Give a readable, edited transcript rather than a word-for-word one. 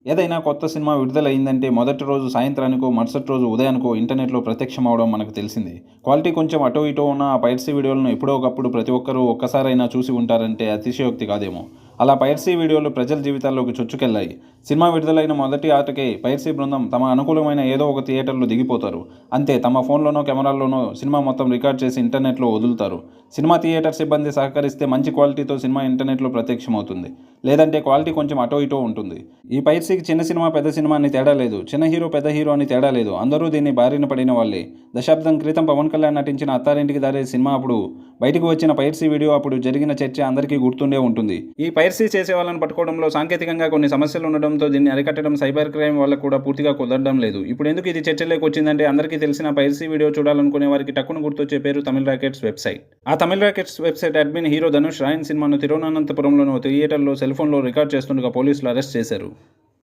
ఏదైనా కొత్త సినిమా విడుదలైందంటే మొదటి రోజు సాయంత్రానికో, మరుసటి రోజు ఉదయానికో ఇంటర్నెట్‌లో ప్రత్యక్షమవడం మనకు తెలిసిందే. క్వాలిటీ కొంచెం అటో ఇటో ఉన్న ఆ పైరసీ వీడియోలను ఎప్పుడో ఒకప్పుడు ప్రతి ఒక్కరూ ఒక్కసారైనా చూసి ఉంటారంటే అతిశయోక్తి కాదేమో! అలా పైరసీ వీడియోలు ప్రజల జీవితాల్లోకి చొచ్చుకెళ్లాయి. సినిమా విడుదలైన మొదటి ఆటకే పైరసీ బృందం తమ అనుకూలమైన ఏదో ఒక థియేటర్‌లో దిగిపోతారు. అంతే తమ ఫోన్‌లోనో, కెమెరాల్లోనో సినిమా మొత్తం రికార్డ్ చేసి ఇంటర్నెట్‌లో వదులుతారు. సినిమా థియేటర్ సిబ్బంది సహకరిస్తే మంచి క్వాలిటీతో సినిమా ఇంటర్నెట్‌లో ప్రత్యక్షమవుతుంది. లేదంటే క్వాలిటీ కొంచెం అటో ఇటో ఉంటుంది. ఈ పైరసీకి చిన్న సినిమా, పెద్ద సినిమా అని తేడా లేదు. చిన్న హీరో, పెద్ద హీరో అని తేడా లేదు. అందరూ దీని బారిన పడిన వాళ్ళే. దశాబ్దం క్రితం పవన్ కళ్యాణ్ నటించిన 'అత్తారింటికి దారేది' సినిమా అప్పుడు బయటకు వచ్చిన పైరసీ వీడియో అప్పుడు జరిగిన చర్చ అందరికీ గుర్తుండే ఉంటుంది. ఈ పైరసీ చేసే వాళ్ళని పట్టుకోవడంలో సాంకేతికంగా కొన్ని సమస్యలు ఉండడంతో దీన్ని అరికట్టడం సైబర్ క్రైమ్ వాళ్ళకు కూడా పూర్తిగా కుదరడం లేదు. ఇప్పుడు ఎందుకు ఇది చర్చలోకి వచ్చిందంటే అందరికీ తెలిసిన పైరసీ వీడియో చూడాలనుకునే వారికి టక్కున గుర్తొచ్చే పేరు తమిళ్ రాకెట్స్ వెబ్‌సైట్. ఆ Tamil rockets website admin hero Dhanush Raayan సినిమాను తిరువనంతపురంలోని ఓ థియేటర్‌లో సెల్ ఫోన్‌లో రికార్డ్ చేస్తుండగా పోలీసులు అరెస్ట్ చేశారు.